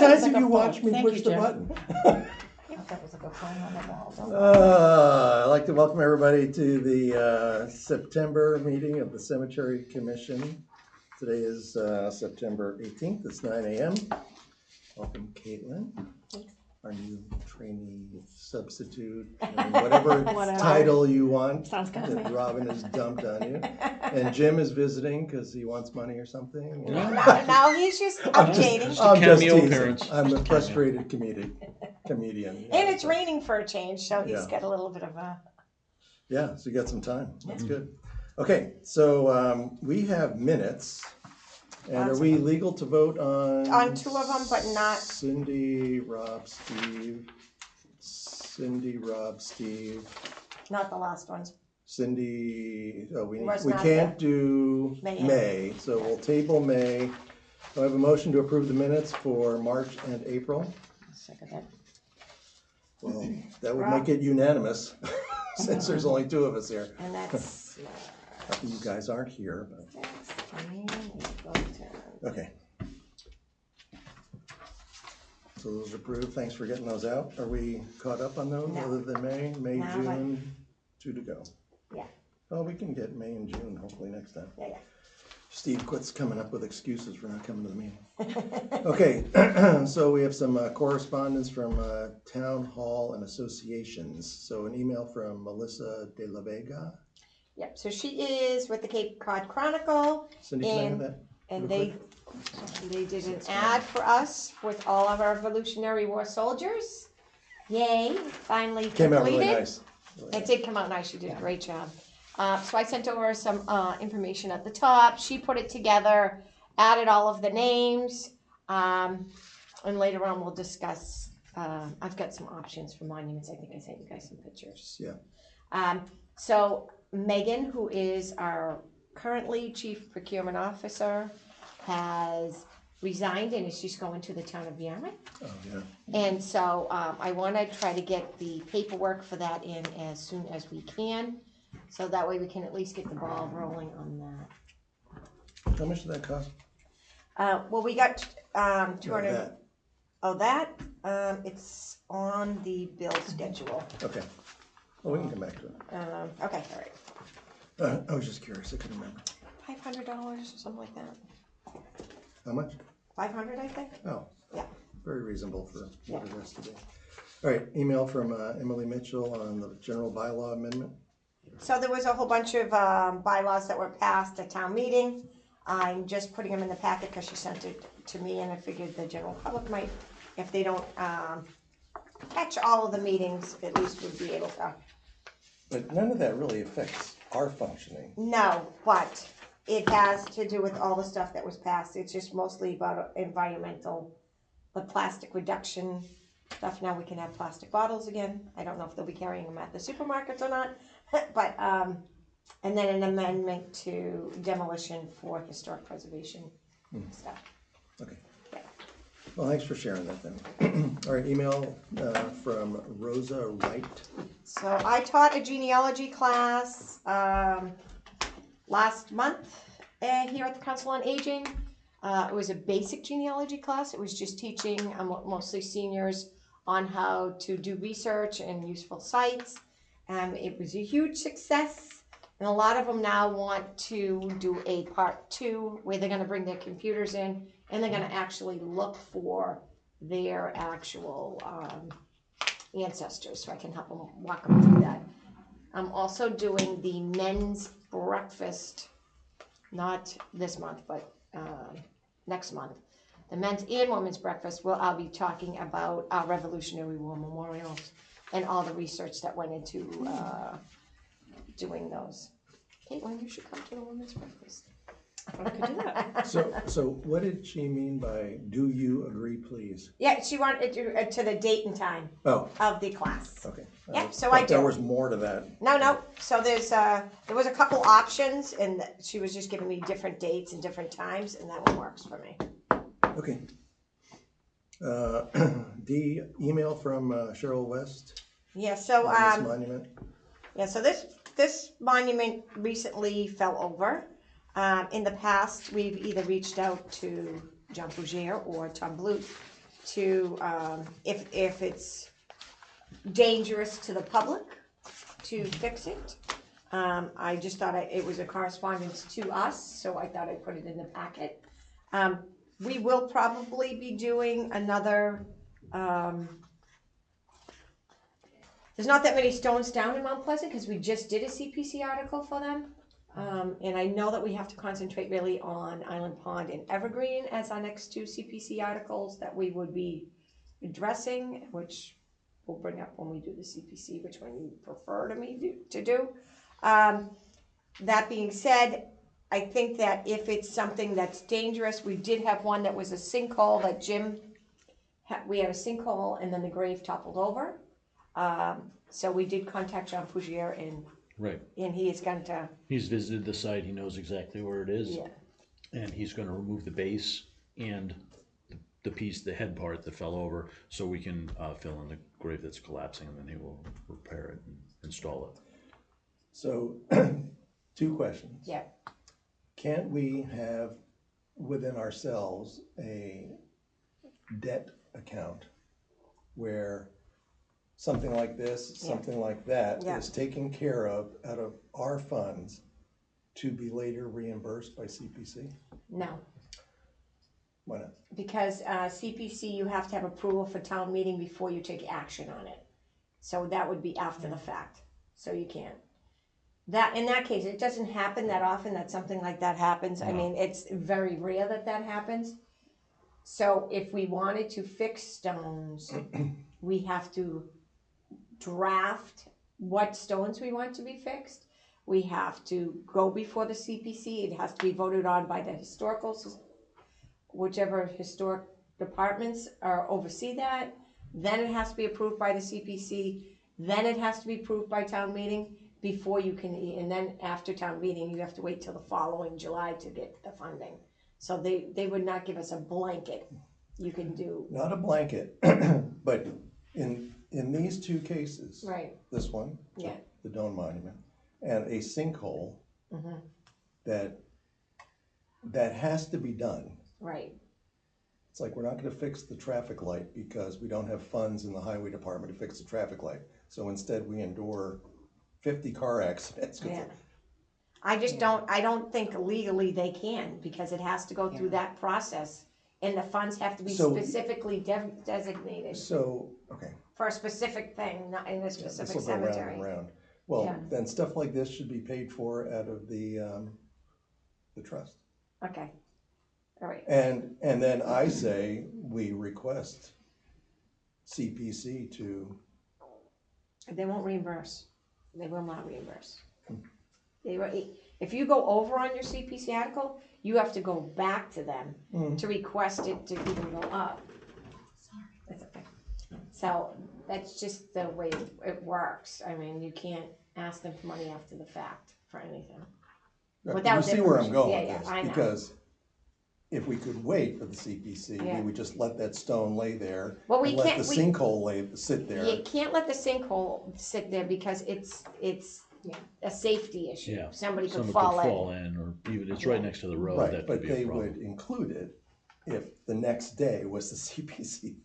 many times have you watched me push the button? That was a good plan on the wall. I'd like to welcome everybody to the September meeting of the Cemetery Commission. Today is September 18th. It's 9 a.m. Welcome, Caitlin, our new trainee substitute, whatever title you want. Sounds good. That Robin has dumped on you. And Jim is visiting because he wants money or something. No, he's just updating. I'm just Cameo teasing. appearance. I'm a frustrated comedian. And it's raining for a change, so he's got a little bit of a... Yeah, so you got some time. That's good. Okay, so we have minutes. And are we legal to vote on? On two of them, but not... Cindy, Rob, Steve. Cindy, Rob, Steve. Not the last ones. Cindy, we Was can't not do May, so we'll table May. Do I have a motion to approve the minutes for March and April? Second that. Well, that would make it unanimous, since there's only two of us here. And that's... Not that you guys aren't here, but, okay. So those are approved, thanks for getting those out. Are we caught up on those, No. other than May, No, June, 2 to go? Yeah. Oh, we can get May and June, hopefully next time. Yeah. Steve quits coming up with excuses for not coming to the meeting. Okay, so we have some correspondence from Town Hall and associations. So an email from Melissa de la Vega. Yep, so she is with the Cape Cod Chronicle. Cindy, can I have that? And real they did an ad for us with all of our Revolutionary War soldiers. Yay, finally Came out really completed. nice. Really It did come out nice, she did a great job. So I sent over some information at the top. She put it together, added all of the names, and later on we'll discuss. I've got some options for monuments. I think I sent you guys some pictures. Yeah. So Megan, who is our currently Chief Procurement Officer, has resigned and is just going to the town of Yarmouth. Oh, yeah. And so I want to try to get the paperwork for that in as soon as we can. So that way we can at least get the ball rolling on that. How much did that cost? Well, we got 200. That. Oh, that? It's on the bill schedule. Okay. Well, we can come back to it. Okay, all right. I was just curious. I couldn't remember. $500 or something like that. How much? 500, I think. Oh. Yeah. Very reasonable for what it has to be. All right. Email from Emily Mitchell on the general bylaw amendment. So there was a whole bunch of bylaws that were passed at town meeting. I'm just putting them in the packet because she sent it to me, and I figured the general public might, if they don't catch all of the meetings, at least would be able to. But none of that really affects our functioning. No, but it has to do with all the stuff that was passed. It's just mostly about environmental, the plastic reduction stuff. Now we can have plastic bottles again. I don't know if they'll be carrying them at the supermarkets or not. But, and then an amendment to demolition for historic preservation stuff. Okay. Yeah. Well, thanks for sharing that then. All right, email from Rosa Wright. So I taught a genealogy class last month here at the Council on Aging. It was a basic genealogy class. It was just teaching mostly seniors on how to do research and useful sites. It was a huge success, and a lot of them now want to do a part 2 where they're going to bring their computers in and they're going to actually look for their actual ancestors, so I can help them walk them through that. I'm also doing the men's breakfast, not this month, but next month. The men's and women's breakfast, where I'll be talking about our Revolutionary War memorials and all the research that went into doing those. Caitlin, you should come to the women's breakfast. I could do that. So what did she mean by "do you agree, please"? Yeah, she wanted to the date and time of the class. Okay. Yep, so I do. There was more to that. No. So there was a couple options, and she was just giving me different dates and different times, and that one works for me. Okay. The email from Cheryl West. Yeah. So this monument. Yeah. So this monument recently fell over. In the past, we've either reached out to John Fougere or Tom Bluth to, if it's dangerous to the public to fix it. I just thought it was a correspondence to us, so I thought I'd put it in the packet. We will probably be doing another, there's not that many stones down in Mount Pleasant, because we just did a CPC article for them. And I know that we have to concentrate really on Island Pond and Evergreen as our next two CPC articles that we would be addressing, which we'll bring up when we do the CPC, which one you prefer to do. That being said, I think that if it's something that's dangerous, we did have one that was a sinkhole that we had a sinkhole and then the grave toppled over. So we did contact John Pougier Right. and he is going to, He's visited the site, he knows exactly where it is. yeah, And he's gonna remove the base and the piece, the head part that fell over, so we can, fill in the grave that's collapsing, and then he will repair it and install it. So, two questions. yeah. Can't we have within ourselves a debt account where something like this, something like that Yeah. is taken care of out of our funds to be later reimbursed by CPC? No, Why not? because CPC, you have to have approval for town meeting before you take action on it. So that would be after the fact, so you can't. That, in that case, it doesn't happen that often that something like that happens. I No. mean, it's very rare that that happens. So if we wanted to fix stones, we have to draft what stones we want to be fixed. We have to go before the CPC. It has to be voted on by the whichever historic departments oversee that. Then it has to be approved by the CPC. Then it has to be approved by town meeting before you can, and then after town meeting, you have to wait till the following July to get the funding. So they would not give us a blanket. You can do, Not a blanket, but in these two cases, right, this one, yeah. the Dome Monument, and a sinkhole, Mhm. that has to be done. Right, It's like, we're not gonna fix the traffic light because we don't have funds in the highway department to fix the traffic light. So instead, we endure 50 car accidents. yeah. I just I don't think legally they can, because it has to go through that process. And the funds have to be So- specifically designated So, okay, for a specific thing, not in a this specific will go round cemetery. and round. Well, Yeah. then stuff like this should be paid for out of the trust. Okay, all right, And then I say we request CPC to, they won't reimburse, they will not reimburse. If you go over on your CPC article, you have to go back to them to request it to even go up. That's okay. So that's just the way it works. I mean, you can't ask them for money after the fact for anything. Without you see their where I'm permission. going Yeah, with this? I know. Because if we could wait for the CPC, Yeah. we would just let that stone lay there. Well, we and let can't- the we- sinkhole sit there. You can't let the sinkhole sit there because it's a safety issue. Yeah. Somebody could Someone fall could in. fall in, or even, it's right next to the road, Right, that but could be they a problem. would include it if the next day was the CPC.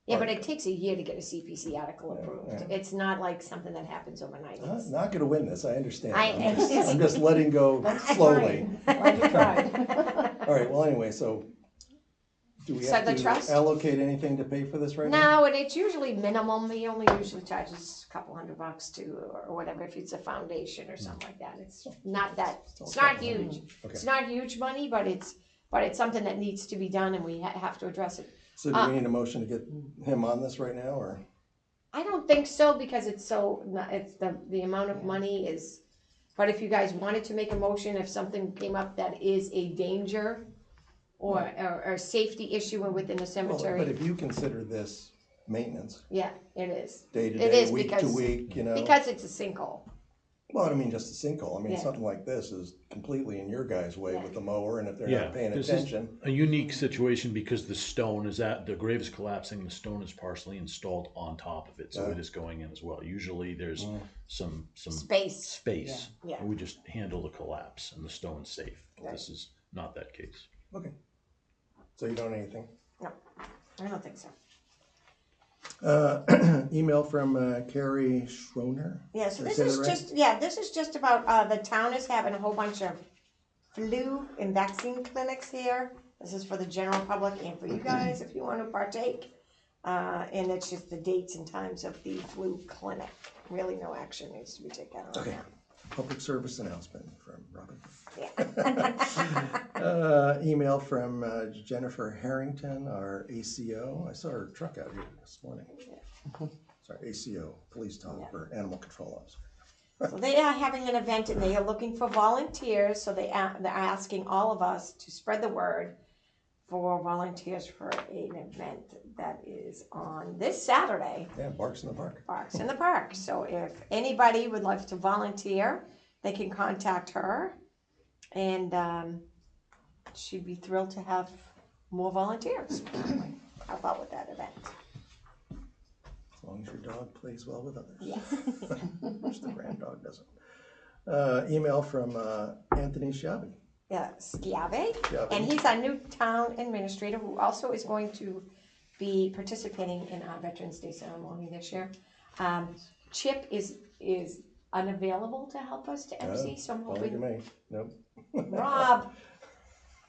Yeah, but it takes a year to get a CPC article Yeah, approved. yeah. It's not like something that happens overnight. I'm not gonna win this, I understand. I- I'm just letting go slowly. Glad you tried. All right, well, anyway, so do we So have the to trust? allocate anything to pay for this right now? No, and it's usually minimum. He only usually charges a couple $100 or whatever if it's a foundation or something like that. It's not that. It's not huge. Okay. It's not huge money, but it's something that needs to be done, and we have to address it. So do we need a motion to get him on this right now, or? I don't think so, because it's the amount of money is. But if you guys wanted to make a motion, if something came up that is a danger or a safety issue within the Well, cemetery, but if you consider this maintenance, yeah, it is. day to It day, is week to because- week, you know? Because it's a sinkhole. Well, I mean, just a sinkhole. I mean, Yeah. something like this is completely in your guys' way Yeah. with the mower, and if they're Yeah, not paying this is attention. a unique situation because the stone is the grave is collapsing, the stone is partially installed on top of it, so Yeah. it is going in as well. Usually there's some Space. space. Yeah. And we just handle the collapse and the stone's safe. Right. This is not that case. Okay. So you don't know anything? No. I don't think so. Email from Carrie Schroner. Yeah, so Did I this say is that right? this is just about, the town is having a whole bunch of flu and vaccine clinics here. This is for the general public and for you guys if you want to partake. And it's just the dates and times of the flu clinic. Really no action needs to be taken on Okay. that. Public service announcement from Robin. Yeah. Email from Jennifer Harrington, our ACO. I saw her truck out here this morning. Sorry, ACO, Police Talk, Yeah. or Animal Control Officer. So they are having an event and they are looking for volunteers, so they're asking all of us to spread the word for volunteers for an event that is on this Saturday, Yeah, Barks in the Park. Parks in the Park. So if anybody would like to volunteer, they can contact her, and she'd be thrilled to have more volunteers. Help out with that event. As long as your dog plays well with others. Yes. Which the grand dog doesn't. Email from Anthony Schiavi. Yeah, Schiave, Schiavi. and he's our new town administrator who also is going to be participating in our Veterans Day ceremony this year. Chip is unavailable to help us to MC, so I'm Only to hoping me. Nope. Rob,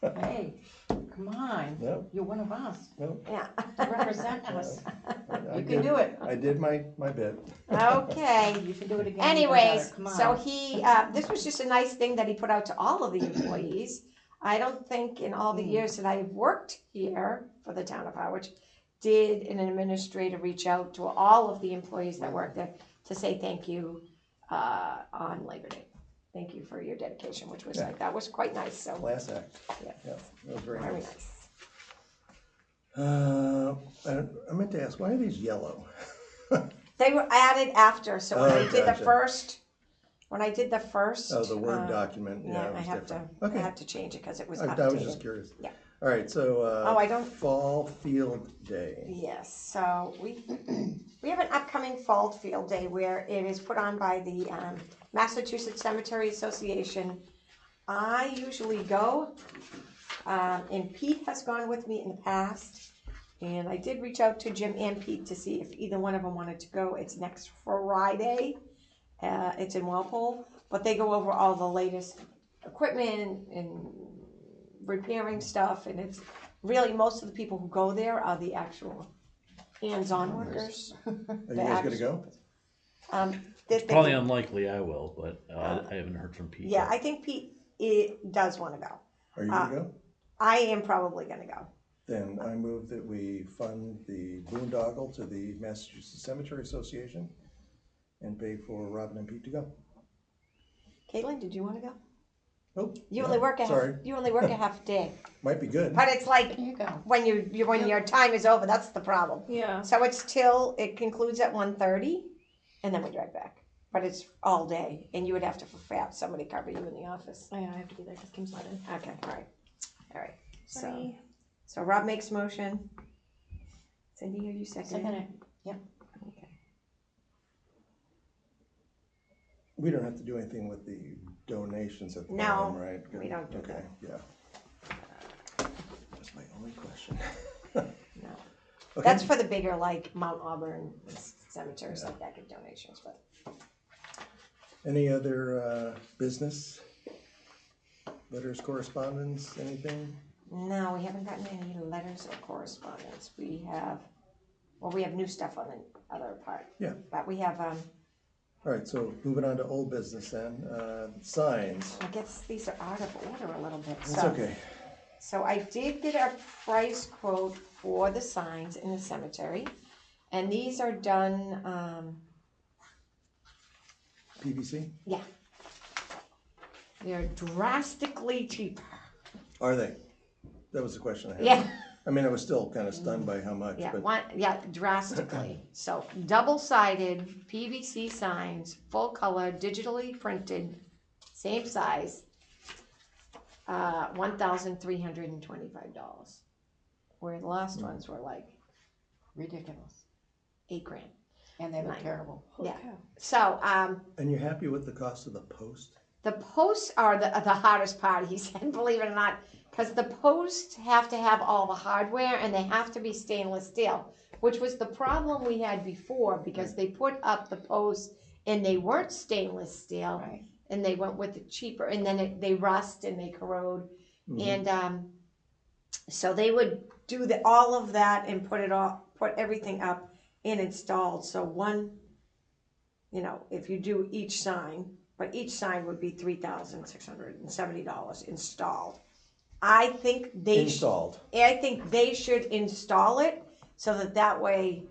Hey, come on. Nope. You're one of us. Nope. yeah, Represent us. You can do it. I did my bit. okay. You should do it again. Anyways, Come on. so he, this was just a nice thing that he put out to all of the employees. I don't think in all the years that I've worked here for the town of Harwich, did an administrator reach out to all of the employees that work there to say thank you on Labor Day. Thank you for your dedication, which was Yeah. like, that was quite nice, so, Class act. Yeah. Yeah, that was very very nice. nice. I meant to ask, why are these yellow? They were added after, so when Oh, I did the gotcha. first, Oh, the Word document, yeah, yeah, it I was have to, different. I Okay, had to change it because it was I updated. was just curious. Yeah. All right, so, Oh, I don't- Fall Field Day. Yes, so we have an upcoming fall field day where it is put on by the Massachusetts Cemetery Association. I usually go, and Pete has gone with me in the past. And I did reach out to Jim and Pete to see if either one of them wanted to go. It's next Friday. It's in Walpole, but they go over all the latest equipment and repairing stuff, and it's really most of the people who go there are the actual hands-on workers. Are you guys gonna go? It's Probably unlikely I will, but I haven't heard from Pete. Yeah, yet. I think Pete does want to go. Are you gonna go? I am probably gonna go. Then I move that we fund the boondoggle to the Massachusetts Cemetery Association and pay for Robin and Pete to go. Caitlin, did you want to go? Oh, You yeah, only work sorry, you only work a half day, might be good. but it's like There you go. when when your time is over. That's the problem. Yeah. So it concludes at 1:30, and then we drive back. But it's all day, and you would have to have somebody cover you in the office. Oh, yeah, I have to be there because Kim's not in. Okay, all right. Sorry. So Rob makes motion. Cindy, are you second? Second it. Yep. Okay. We don't have to do anything with the donations at the No, bottom, right? we don't do Okay, that. yeah. That's my only question. No. Okay. That's for the bigger, like Mount Auburn cemeteries like that give donations, but. Any other business? Letters, correspondence, anything? No, we haven't gotten any letters or correspondence. We have new stuff on the other part. Yeah. But we have, All right, so moving on to old business then, signs. I guess these are out of order a little bit, It's so. okay. So I did get a price quote for the signs in the cemetery, and these are done, PVC? yeah. They're drastically cheaper. Are they? That was the question I had. Yeah. I mean, I was still kind of stunned by how much, Yeah, but drastically. So double-sided PVC signs, full color, digitally printed, same size, $1,325. Where the last ones were like Ridiculous. $8,000. And they look Nine. terrible. Yeah. So, and you're happy with the cost of the post? the posts are the hardest part, he said, believe it or not. Cause the posts have to have all the hardware and they have to be stainless steel, which was the problem we had before, because they put up the posts and they weren't stainless steel. Right. And they went with the cheaper, and then they rust and they corrode. Mhm. And, so they would do all of that and put everything up and installed, so one, if you do each sign, but each sign would be $3,670 installed. I think they Installed. I think they should install it so that way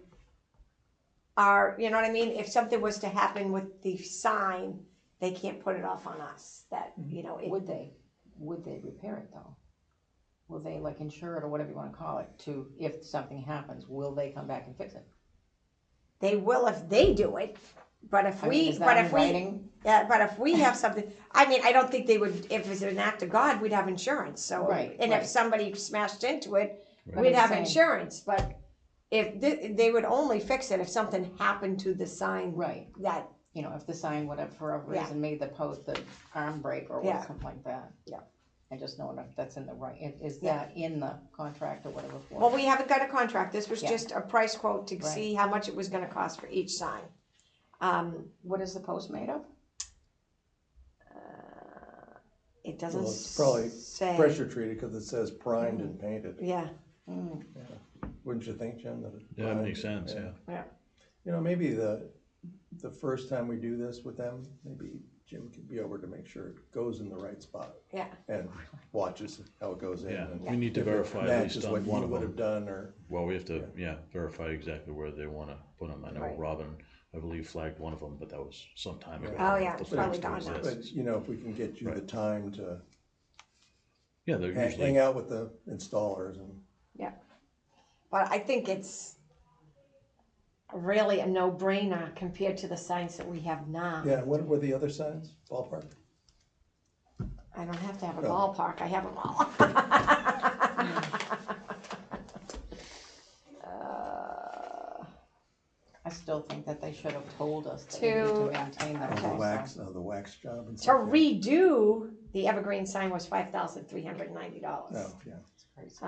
you know what I mean? If something was to happen with the sign, they can't put it off on us. Would they repair it though? Will they like insure it or whatever you wanna call it if something happens, will they come back and fix it? They will if they do it, but if Is that in writing? but if we have something, I don't think they would, if it's an act of God, we'd have insurance, so. Right, And right. if somebody smashed into it, Right. we'd I'm have saying- insurance, but if, they would only fix it if something happened to the sign. Right, That, if the sign, whatever, for a Yeah. reason made the post, the arm break or Yeah. something like that. Yeah. I just know if that's in the right, is Yeah. that in the contract or whatever for? well, we haven't got a contract, this was Yeah. just a price quote to Right. see how much it was gonna cost for each sign. What is the post made of? It doesn't Well, it's probably say. Pressure treated because it says primed and painted. Yeah, Mm, Wouldn't you think, Jim? That it's Yeah, that primed? makes sense, yeah. Maybe the first time we do this with them, maybe Jim could be over to make sure it goes in the right spot yeah, and watches how it goes in. Yeah, and we need to if it verify at least matches on what one you of would have them. done, or Well, we have to, verify exactly where they wanna put them. I know Right. Robin, I believe, flagged one of them, but that was some time ago. Oh, yeah, The it's probably flag still gone now. exists. but if we can get you the Right. time to Yeah, they're hang usually, out with the installers and. but I think it's really a no-brainer compared to the signs that we have now. Yeah, what were the other signs? Ballpark? I don't have to have a No. ballpark, I have them all. I still think that they should have told us that we need To- to maintain them The also. wax job and To stuff. yeah. redo the evergreen sign was $5,390. Oh, yeah. It's crazy.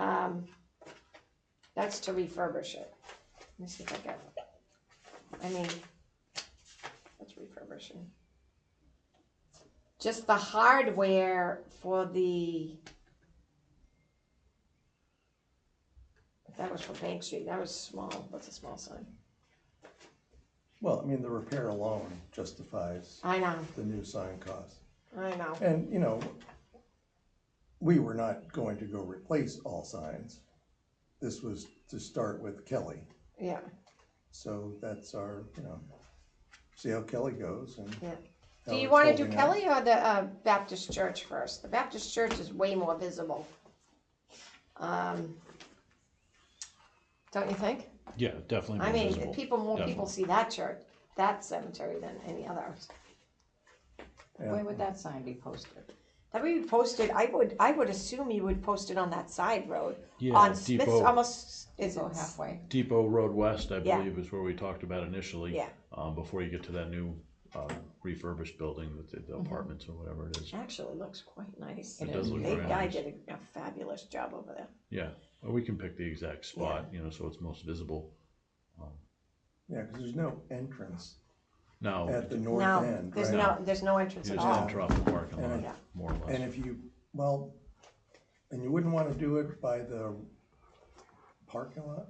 That's to refurbish it. Let me see if I got it. That's refurbishing. Just the hardware for that was for Bank Street, that was small, that's a small sign. Well, the repair alone justifies I know, the new sign cost. I know. And, we were not going to go replace all signs. This was to start with Kelly. Yeah, So that's our, see how Kelly goes and. Yeah. how do you it's wanna do holding up. Kelly or the Baptist church first? The Baptist church is way more visible. Don't you think? yeah, definitely more visible. More people Definitely. see that church, that cemetery than any others. Yeah. Where would that sign be posted? That would be posted, I would assume you would post it on that side road. Yeah, On Smith's, Depot, almost, is So it? halfway. Depot Road West, I Yeah. believe, is where we talked about initially. Yeah. Before you get to that new, refurbished building with the apartments or whatever it is. Actually looks quite nice. It It does is. look Big very guy nice. did a fabulous job over there. Yeah, well, we can pick the exact spot, so it's most visible. Yeah, because there's no entrance Now, at the you north No, end, there's right? there's no entrance just at all. enter off the parking And lot, Yeah. more or And less. if and you wouldn't want to do it by the parking lot?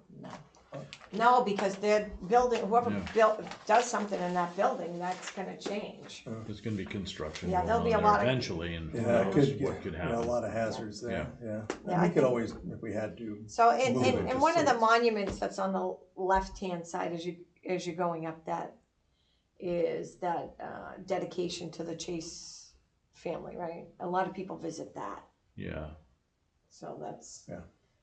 No, because they're building, whoever Yeah. does something in that building, that's gonna change. There's gonna be construction Yeah, going there'll on be a there lot of- eventually, and who Yeah, it knows could, what could a happen. lot of hazards there, yeah. Yeah, And I we could think- always, if we had to, So, Move it and to one of the six. monuments that's on the left-hand side as you're going up that is that dedication to the Chase family, right? A lot of people visit that, Yeah, so that's Yeah.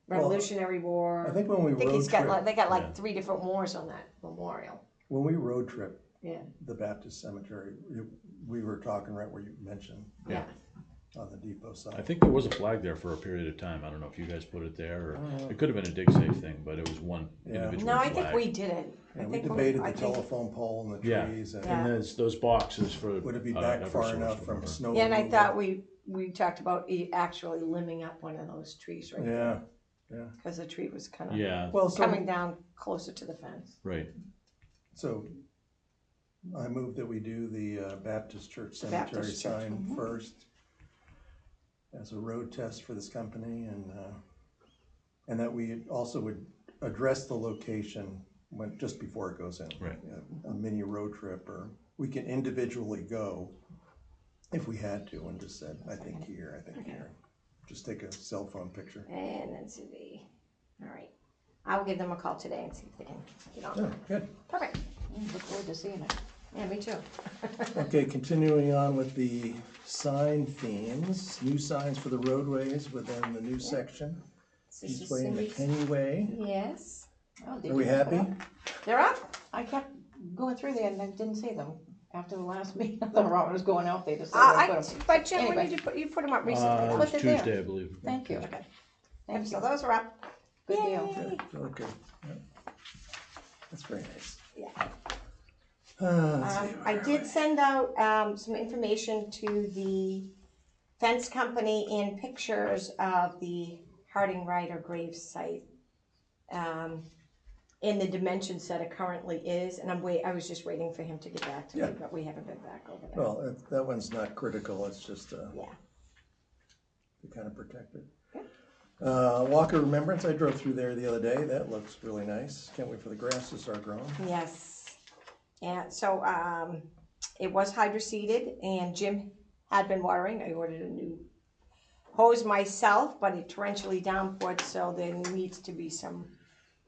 Revolutionary War. I think when we I think road he's got trip, they got Yeah. 3 different wars on that memorial. when we road trip Yeah, the Baptist cemetery, we were talking right where you mentioned, yeah. on the depot I side. think there was a flag there for a period of time. I don't know if you guys put it there, or it could have been a dig safe thing, but it was one Yeah. individual No, flag. I think we did it. Yeah, I we think debated I the think- telephone pole and the Yeah. trees and Yeah. And there's those boxes for. would it be back far Eversource enough or from whatever. snow Yeah, and I removal? thought we talked about actually limbing up one of those trees right there. Yeah, Because the tree was kind of Yeah, well, so, coming down closer to the fence. right. so I move that we do the Baptist Church The Cemetery Baptist church, sign mhm. first as a road test for this company, and that we also would address the location just before it goes in. Right. A mini road trip, or we can individually go if we had to, and just said, I think here, I think here. Just take a cell phone picture. And then see all right. I'll give them a call today and see if they can get on. Oh, good. Perfect. Look forward to seeing it. Yeah, me too. Okay, continuing on with the sign themes, new signs for the roadways within the new section. This is East Way and Cindy's- McKinney Way. Yes. Oh, did Are we you look it happy? up? They're up? I kept going through there and I didn't see them after the last meeting. The Robin was going out there to say they put them. But Jim, when Anyway. did you put them up recently? It though? was But they're there. Tuesday, I believe. Thank you. Okay. Thank So you. those are up. Good deal. Yay. Good, really good. Yep. That's very nice. Yeah. Let's see, I where did are we? send out some information to the fence company and pictures of the Harding Ryder grave site. In the dimensions that it currently is, and I was just waiting for him to get back to me, Yeah. but we haven't been back over there. Well, that one's not critical, it's just Yeah. to kind of protect it. Walker Remembrance, I drove through there the other day, that looks really nice. Can't wait for the grass to start growing. Yes. And so, it was hydro-seeded and Jim had been watering. I ordered a new hose myself, but it torrentially downpoured, so there needs to be some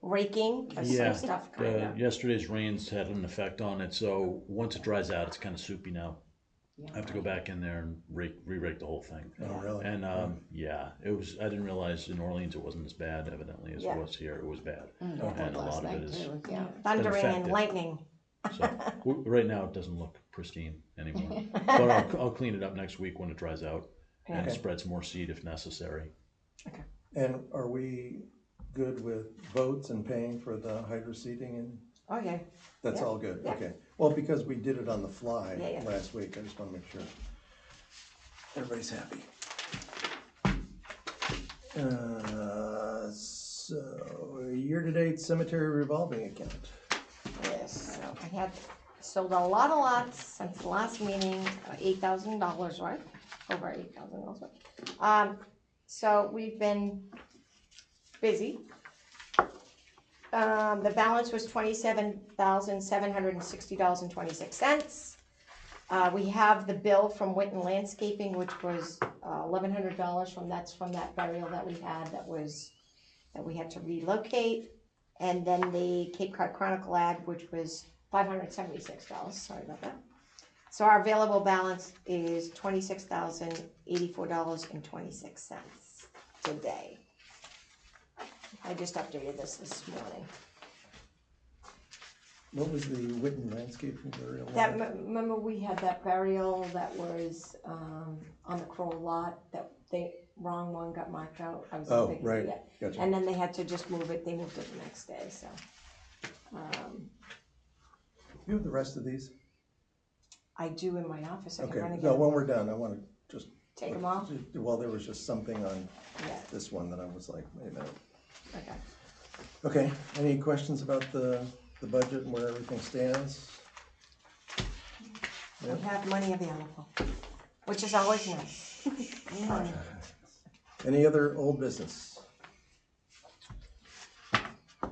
raking of Yeah, some stuff kind of. yesterday's rains had an effect on it, so once it dries out, it's kind of soupy now. Yeah. I have to go back in there and re-rake the whole thing. Oh, really? And yeah, it was. I didn't realize in Orleans it wasn't as bad, evidently, as Yeah. it was here. It was bad, Mm, and a last lot of night it is. too, yeah. Thundering and affected. lightning. So right now it doesn't look pristine anymore. But I'll clean it up next week when it dries out and Okay. spread some more seed if necessary. And are we good with votes and paying for the hydro seeding, and Okay. that's Yeah. all good? Yeah. Okay. Well, because we did it on the fly Yeah. last week, I just want to make sure everybody's happy. So, year-to-date cemetery revolving account. Yes, so I had sold a lot of lots since the last meeting, $8,000, right? Over $8,000, right? So we've been busy. The balance was $27,760.26. We have the bill from Witten Landscaping, which was $1,100 from that burial that we had that we had to relocate. And then the Cape Cod Chronicle ad, which was $576, sorry about that. So our available balance is $26,084.26 today. I just updated this morning. What was the Witten landscaping burial? That, remember we had that burial that was, on the Crow lot, that wrong one got marked out. I was Oh, thinking, right. yeah. Gotcha. And then they had to just move it, they moved it the next day, so. You have the rest of these? I do in my office, I can Okay, run no, again, when we're done, I want to just. take them off, Well, there was just something on yeah, this one that I was like, wait a minute. okay. Okay, any questions about the budget and where everything stands? We have money available, which is always nice. Any other old business?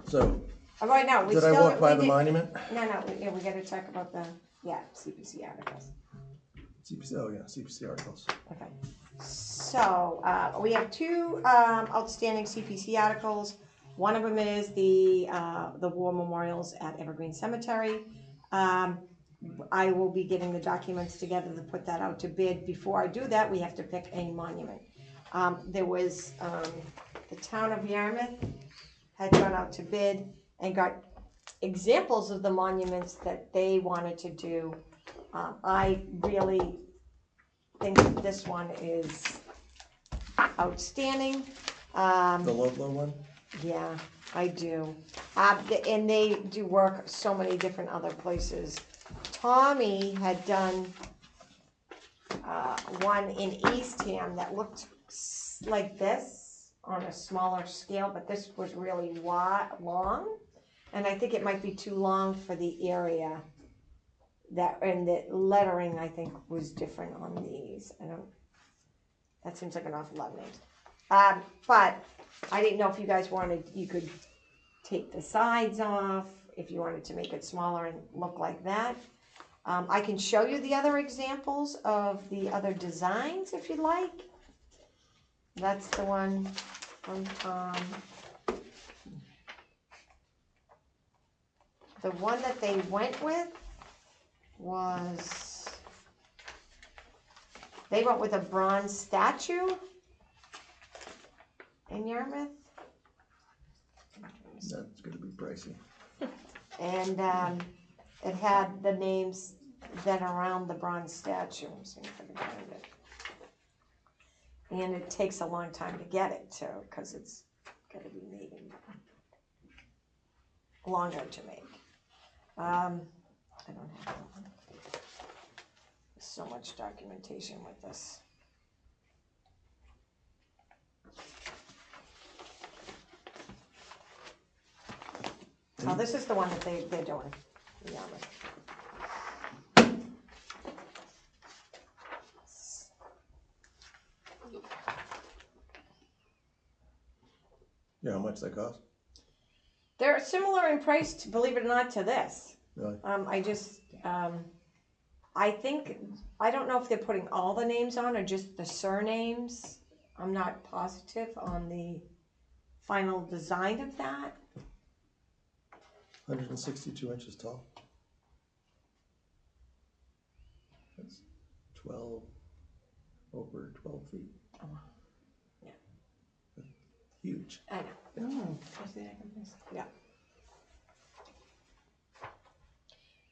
So, Right now, we did still. I walk by we the did- monument? No, we gotta talk about the, CPC articles. CPC, oh yeah, CPC articles. Okay, so, we have two, outstanding CPC articles. One of them is the war memorials at Evergreen Cemetery. I will be getting the documents together to put that out to bid. Before I do that, we have to pick a monument. There was, the town of Yarmouth had gone out to bid and got examples of the monuments that they wanted to do. I really think that this one is outstanding. The Ludlow one? Yeah, I do. And they do work so many different other places. Tommy had done one in Eastham that looked like this on a smaller scale, but this was really long. And I think it might be too long for the area that, and the lettering I think was different on these. That seems like an awful lot of names. But I didn't know if you guys wanted, you could take the sides off, if you wanted to make it smaller and look like that. I can show you the other examples of the other designs if you'd like. That's the one from Tom. The one that they went with was, they went with a bronze statue in Yarmouth. That's gonna be pricey. And it had the names then around the bronze statue. Let me see if I can find it. And it takes a long time to get it too, because it's gotta be made longer to make. I don't have that one. There's so much documentation with this. Oh, this is the one that they're doing. Yeah. You know how much that cost? They're similar in price, believe it or not, to this. Really? I think, I don't know if they're putting all the names on or just the surnames. I'm not positive on the final design of that. 162 inches tall. That's 12, over 12 feet. Oh, yeah. Huge. I know. Yeah.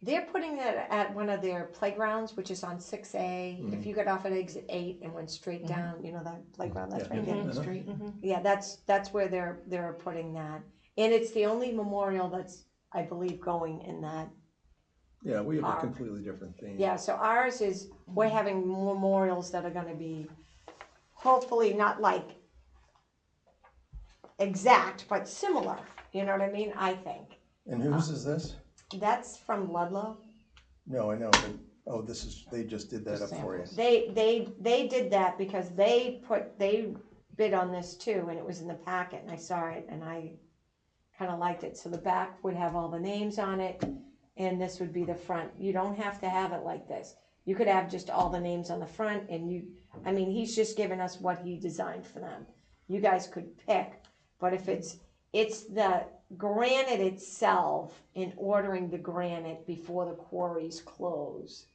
They're putting that at one of their playgrounds, which is on 6A. Mhm. If you got off at exit 8 and went straight down, you know that playground, that's Yeah. right there. Mhm. Street. Yeah, that's where they're putting that. And it's the only memorial that's, I believe, going in that. Yeah, we have a Park. completely different theme. Yeah, so ours is, we're having memorials that are gonna be hopefully not like exact, but similar. You know what I mean? I think. And whose is this? That's from Ludlow. No, I know, but, oh, this is, they just did that Just up for you. samples. They did that because they bid on this too, and it was in the packet, and I saw it, and I kinda liked it. So the back would have all the names on it, and this would be the front. You don't have to have it like this. You could have just all the names on the front, and he's just given us what he designed for them. You guys could pick, but if it's the granite itself, in ordering the granite before the quarries close,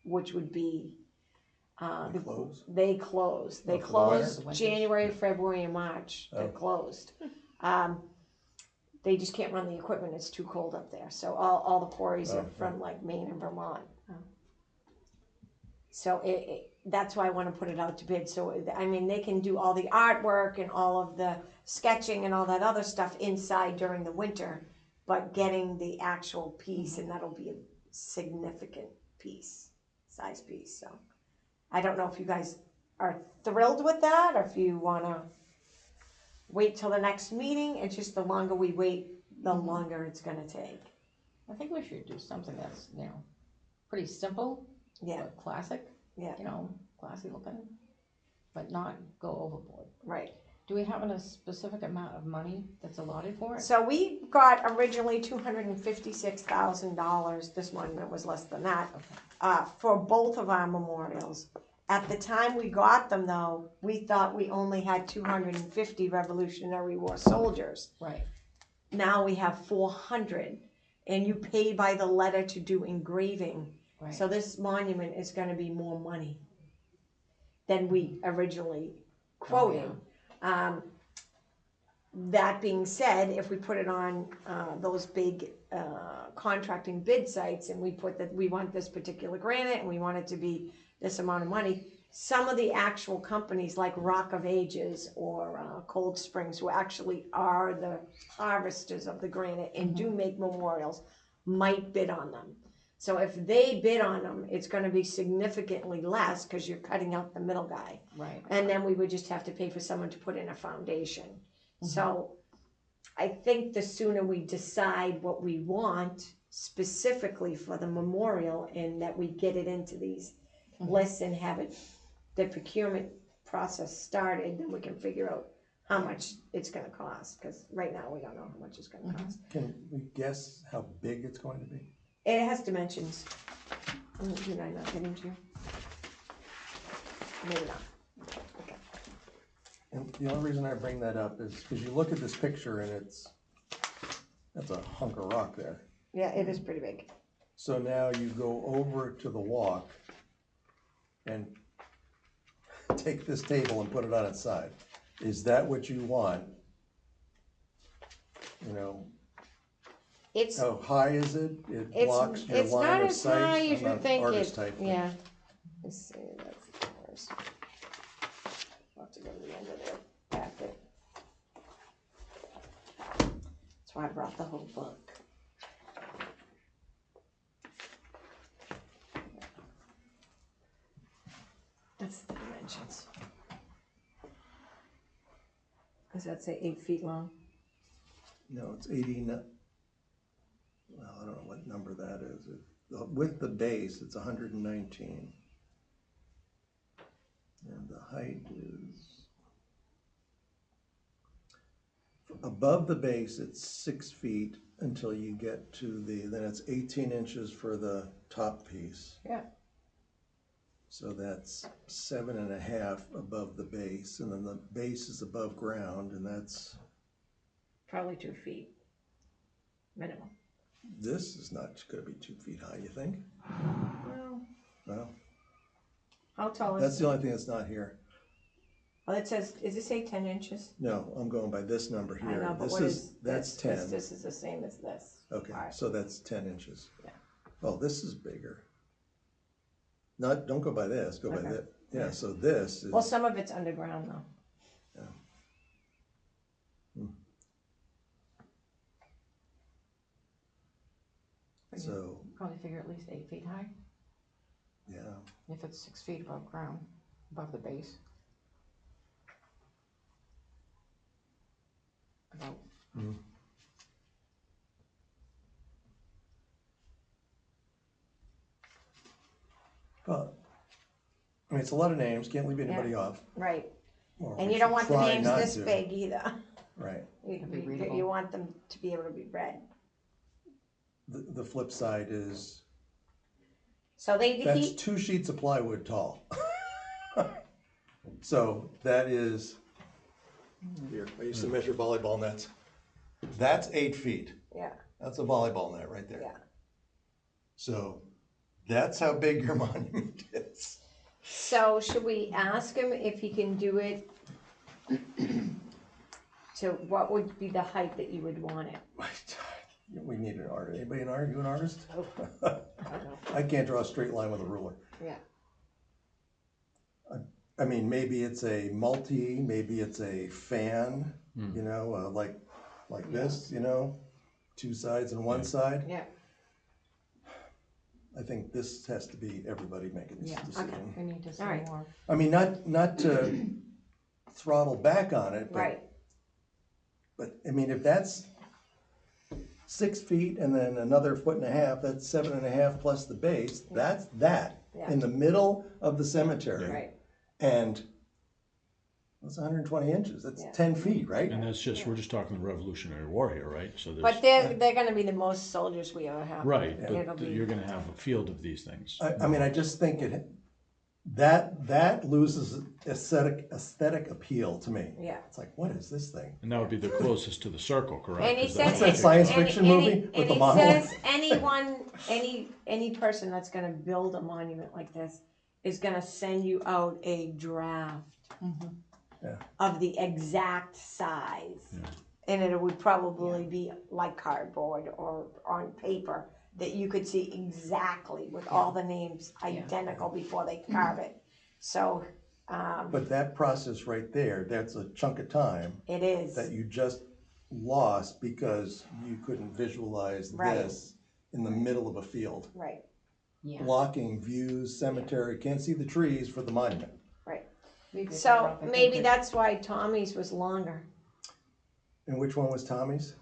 which would be, They close? They close. They Oh, for the close winter? January, February, and March. They're Oh. closed. They just can't run the equipment. It's too cold up there. So all the quarries are Oh, from like Maine and Vermont. So that's why I want to put it out to bid. So they can do all the artwork and all of the sketching and all that other stuff inside during the winter, but getting the actual piece, and that'll be a significant size piece. So I don't know if you guys are thrilled with that, or if you want to wait till the next meeting. It's just the longer we wait, the longer it's going to take. I think we should do something that's, pretty simple, Yeah, but classic, yeah, classy looking, but not go overboard. right. Do we have a specific amount of money that's allotted for it? So we got originally $256,000. This monument was less than that, for both of our memorials. At the time we got them, though, we thought we only had 250 Revolutionary War soldiers. Right. Now we have 400, and you pay by the letter to do engraving. Right. So this monument is going to be more money than we originally quoted. That being said, if we put it on those big contracting bid sites, and we put that we want this particular granite and we want it to be this amount of money, some of the actual companies like Rock of Ages or Cold Springs, who actually are the harvesters of the granite and do make memorials, might bid on them. So if they bid on them, it's gonna be significantly less, cause you're cutting out the middle guy. Right. And then we would just have to pay for someone to put in a foundation. Mhm. So I think the sooner we decide what we want specifically for the memorial and that we get it into these Mhm. lists and have it, the procurement process started, then we can figure out how much it's gonna cost, cause right now we don't know how much it's gonna Mhm. cost. Can we guess how big it's going to be? It has dimensions. Did I not get into you? Maybe not. Okay. And the only reason I bring that up is because you look at this picture and that's a hunk of rock there. Yeah, it is pretty big. So now you go over to the walk and take this table and put it on its side. Is that what you want? You know, It's, how high is it? It it's, blocks your it's not line of as sight? high as I'm you not an think artist it, type, but- yeah. Let's see, that's ours. I'll have to go to the end of the packet. That's why I brought the whole book. That's the dimensions. Does that say 8 feet long? No, it's 80, well, I don't know what number that is. With the base, it's 119. And the height is, above the base, it's 6 feet until you get to then it's 18 inches for the top piece. Yeah. So that's 7.5 above the base, and then the base is above ground, and that's, Probably 2 feet. Minimum. this is not gonna be 2 feet high, you think? Well, Well, how tall that's is the it? only thing that's not here. Oh, it says, is it say 10 inches? No, I'm going by this number I here. know, but This what is that's this? 10. This is the same as this. Okay, Alright. so that's 10 inches. Yeah. Oh, this is bigger. Don't go by this, go by Okay. that. Yeah, Yeah. so this is, Well, some of it's underground though. so, Probably figure at least 8 feet high, yeah. if it's 6 feet above ground, above the base. About, Well, I mean, it's a lot of names, can't leave anybody Yeah. off. Right. or And we you don't should want the try names not this to. big either. Right. You, Be readable. you want them to be able to be read. The flip side is, So that's he, 2 sheets of plywood tall. So that is, here, I used to measure volleyball nets. That's 8 feet. yeah, That's a volleyball net right there. yeah. So that's how big your monument is. So should we ask him if he can do it? So what would be the height that you would want it? We need an artist. Anybody an artist? You an artist? Oh, I don't know. I can't draw a straight line with a ruler. Yeah, I mean, maybe it's a multi, maybe it's a fan, you know, like this, you know, 2 sides and 1 side. yeah, I think this has to be everybody making this Yeah, decision. we need to see Alright. more. I mean, not to throttle back on it, but, right, but I mean, if that's 6 feet and then another 1.5 feet, that's 7.5 plus the base, that's that. Yeah. In the middle of the cemetery. right. And that's 120 inches, that's Yeah. 10 feet, right? And that's just, we're just talking the Revolutionary War here, right? So there's, But they're gonna be the most soldiers we ever have. right, It'll but be, you're gonna have a field of these things. I mean, I just think that loses aesthetic appeal to me. yeah. It's like, what is this thing? And that would be the closest to the circle, correct? And he 'Cause said, What's that and- science and- fiction and movie he- with and the he monolith? says any person that's gonna build a monument like this is gonna send you out a draft Mhm. Yeah. of the exact size. Yeah. And it would probably be like cardboard or on paper that you could see exactly with all the names identical before they carve it. So, But that process right there, that's a chunk of time it is, that you just lost because you couldn't visualize Right. this in the middle of a field. right. Yeah. blocking views, cemetery, can't see the trees for the monument. Maybe it's So rough. I think maybe that- that's why Tommy's was longer. And which one was Tommy's?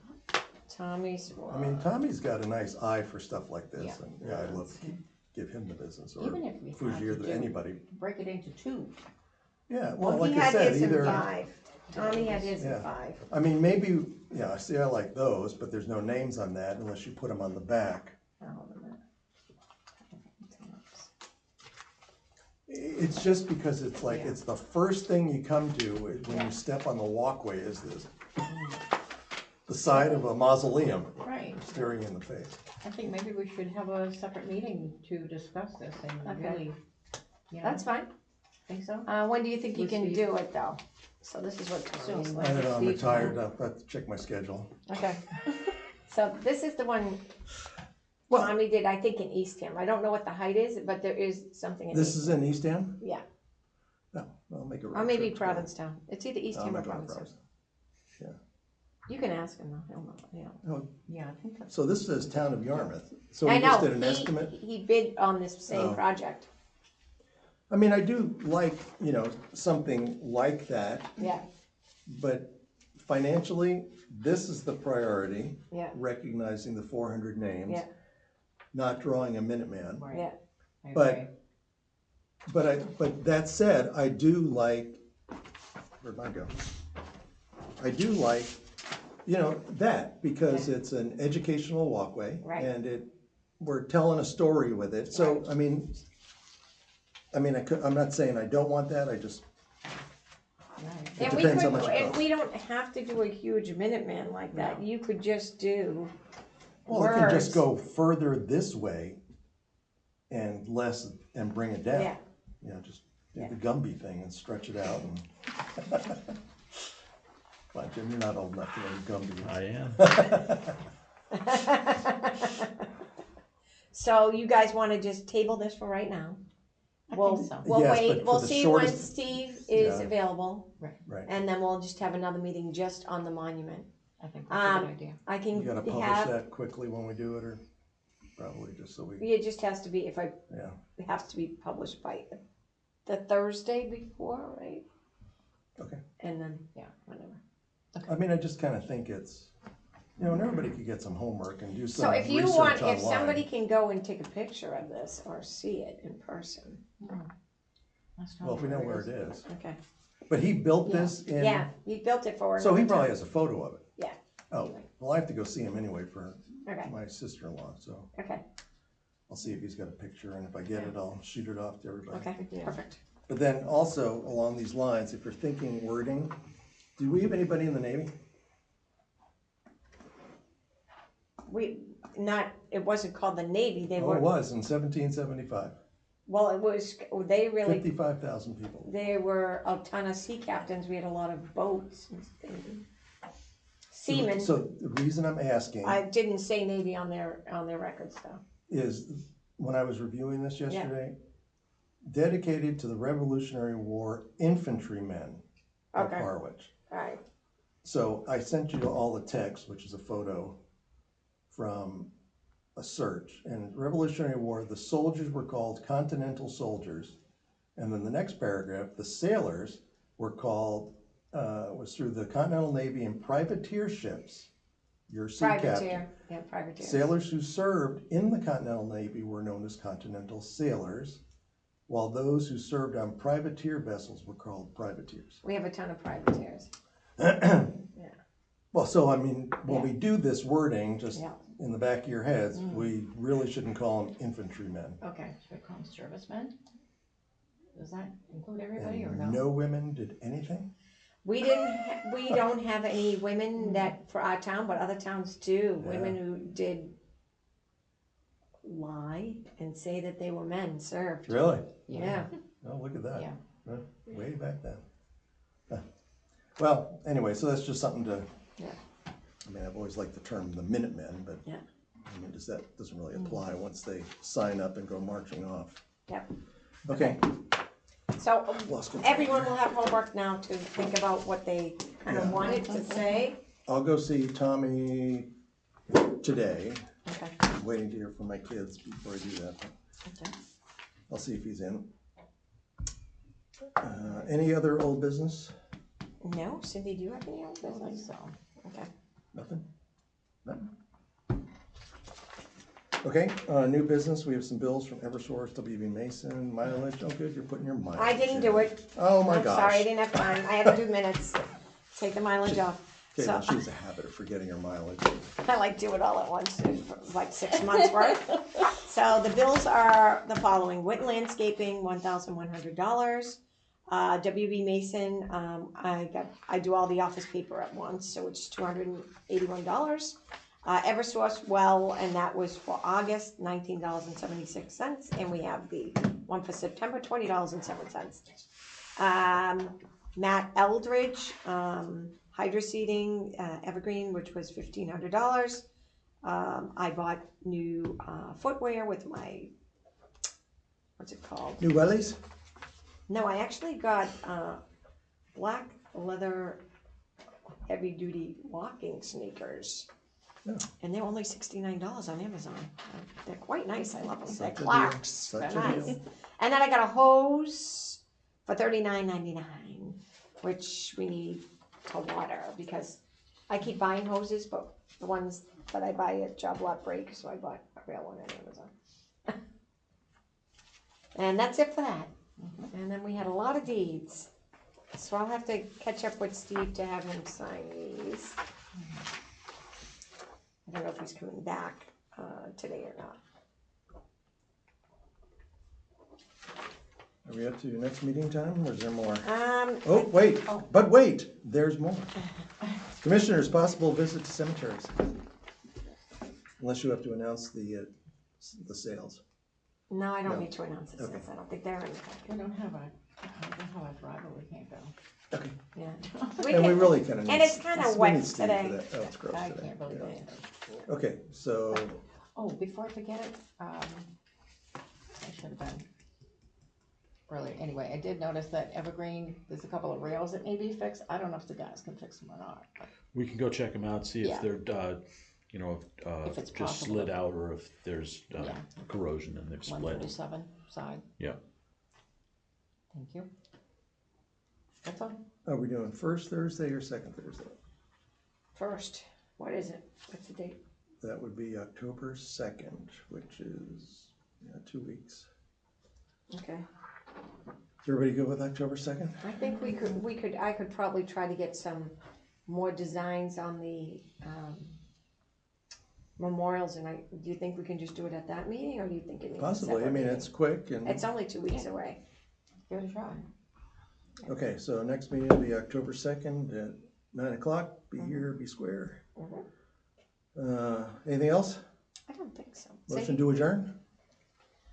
Tommy's I mean, was, Tommy's got a nice eye for stuff like this, Yeah. and yeah, I'd love to give him the business, or Even if we had Fuji, to or do- anybody. break it into two. Yeah, well, he like I had said, his in either, 5. Tommy had his in Yeah. 5. I mean, maybe, yeah, see, I like those, but there's no names on that unless you put them on the back. Hold a minute. It's just because it's like, Yeah. it's the first thing you come to when you step on the walkway is this. The side of a mausoleum Right. staring you in the face. I think maybe we should have a separate meeting to discuss this and Okay. really, you know, That's fine. think so? When do you think you With can Steve. do it though? So this is what Tommy's. Soon. I don't know, I'm Steve, retired, I have to check my schedule. Okay. So this is the one Well, Tommy did, I think, in Eastham. I don't know what the height is, but there is something in this is Eastham. in Eastham? Yeah, No, I'll make a road or maybe trip to go. Provincetown. It's either No, I'm Eastham or not going to Provincetown. Provincetown. You can ask him though, he'll know, yeah. Oh, Yeah, I think that's. so this says Town of Yarmouth, so I we just know, did an estimate? he bid on this same Oh. project, I mean, I do like, something like that, yeah, but financially, this is the priority, yeah, recognizing the 400 names, yeah, not drawing a Minuteman. Right. yeah. I But- agree. But that said, I do like, where'd mine go? I do like, that, because it's an educational walkway. Right. And we're telling a story with it, so, Right. I'm not saying I don't want that, I just, Right. It And we depends how could, much it and costs. we don't have to do a huge Minuteman like that, you could just do well, it can just words. go further this way and less, and bring it down. Yeah, Just do Yeah. the Gumby thing and stretch it out and. Come on, Jim, you're not old enough to know Gumby. I am. so you guys wanna just table this for right now? I We'll, think so. we'll Yes, wait, but we'll for the see when shortest- Steve is Yeah. available, Right. and then we'll just have another meeting just on the monument. I think that's a good idea. I You can gotta publish have, that quickly when we do it, or probably just so we, it just has to be, it has to be published by the Thursday before, right? okay. And then, yeah, whatever. I mean, I just kinda think it's, and everybody could get some homework and do So some if you research want, online. if somebody can go and take a picture of this or see it in person, Let's tell Well, if we them know where it is. okay. But he built Yeah. this in. Yeah, he built it for. So he another probably town. has a photo of it. Yeah. Oh, well, I have to go see him anyway for Okay, my sister-in-law, so okay, I'll see if he's got a picture, and if I get it, I'll shoot it off to everybody. okay, Yeah. perfect. But then also, along these lines, if you're thinking wording, do we have anybody in the Navy? It wasn't called the Navy, they Oh, it were, was in 1775, well, it was, they really, 55,000 people. they were a ton of sea captains, we had a lot of boats and seamen. So the reason I'm asking I didn't say Navy on their records though. is, when I was reviewing this yesterday, dedicated to the Revolutionary War infantrymen of Okay. Harwich. Alright, So I sent you all the text, which is a photo from a search. And Revolutionary War, the soldiers were called Continental soldiers. And then the next paragraph, the sailors were called, was through the Continental Navy and privateer ships, your sea captain. privateer, yeah, privateer. Sailors who served in the Continental Navy were known as Continental sailors, while those who served on privateer vessels were called privateers. We have a ton of privateers, Well, so I mean, when we do this wording, just yeah, in the back of your heads, we really shouldn't call them infantrymen. okay. Should we call them servicemen? Does that include everybody or And no? no women did anything? We don't have any women that, for our town, but other towns do, women who did lie and say that they were men served. Really? Yeah, Oh, look at that. Yeah. Huh, way back then. Huh. Well, anyway, so that's just something to, Yeah. I mean, I've always liked the term the Minutemen, but Yeah. I mean, doesn't really apply once they sign up and go marching off. Yep. Okay. So Lost control. everyone will have homework now to think about what they kind of Yeah. wanted to say. I'll go see Tommy today. Okay. I'm waiting to hear from my kids before I do that. Okay. I'll see if he's in. Any other old business? No, Cindy, do you have any old business? So, Okay. Nothing? Nothing? Okay, new business, we have some bills from Eversource, WB Mason, mileage, oh good, you're putting your mileage I didn't in. do it. Oh my I'm gosh. sorry, I didn't have time. I had to do minutes. Take the mileage off. Okay, So well, she has a habit of forgetting her mileage. I like do it all at once, like 6 months worth. So the bills are the following: Witten Landscaping, $1,100. WB Mason, I do all the office paper at once, so it's $281. Eversource well, and that was for August, $19.76, and we have the one for September, $20.07. Matt Eldridge, hydro seeding, Evergreen, which was $1,500. I bought new footwear with my, what's it called? New wellies? No, I actually got black leather heavy duty walking sneakers. Yeah. And they're only $69 on Amazon. They're quite nice. I love them. They're Such a deal. Clarks. They're Such a nice. deal. And then I got a hose for $39.99, which we need to water because I keep buying hoses, but the ones that I buy at Job Lot break, so I bought a real one on Amazon. And that's it for that. And then we had a lot of deeds. So I'll have to catch up with Steve to have him sign these. I don't know if he's coming back today or not. Are we up to next meeting time, or is there more? Um, Oh, wait, but wait, there's more. Commissioners, possible visit to cemeteries. Unless you have to announce the sales. no, I don't No. need to announce this. Okay. I don't think they're in the we packet. don't have a driver, we can't go. Okay, Yeah. and we really kind of need. and it's kinda we wet need Steve for today. that. Oh, it's gross I today. can't really Yeah. do it. Okay, so, Oh, before I forget it, I should have done earlier. Anyway, I did notice that Evergreen, there's a couple of rails that may be fixed. I don't know if the guys can fix them or not. But We can go check them out, see Yeah. if they're, If it's just possible slid to- out or if there's Yeah. corrosion and they've One split. 37 side. Yeah. Thank you. That's all. are we doing first Thursday or second Thursday? First, what is it? What's the date? That would be October 2nd, which is 2 weeks. Okay. Is everybody good with October 2nd? I think I could probably try to get some more designs on the memorials, and do you think we can just do it at that meeting, or do you think it needs a Possibly, I separate mean, meeting? it's quick and, It's only 2 weeks away. Give it a try. okay, so next meeting will be October 2nd at 9 o'clock. Be here, be square. Anything else? I don't think so. Motion to adjourn?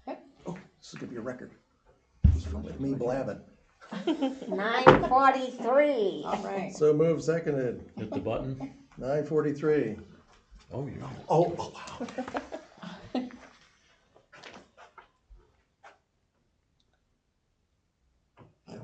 Yep. Oh, this is gonna be a record. With me blabbing. 9:43. All right. So moved, seconded, Hit the button. 9:43. Oh, you're. Oh, wow.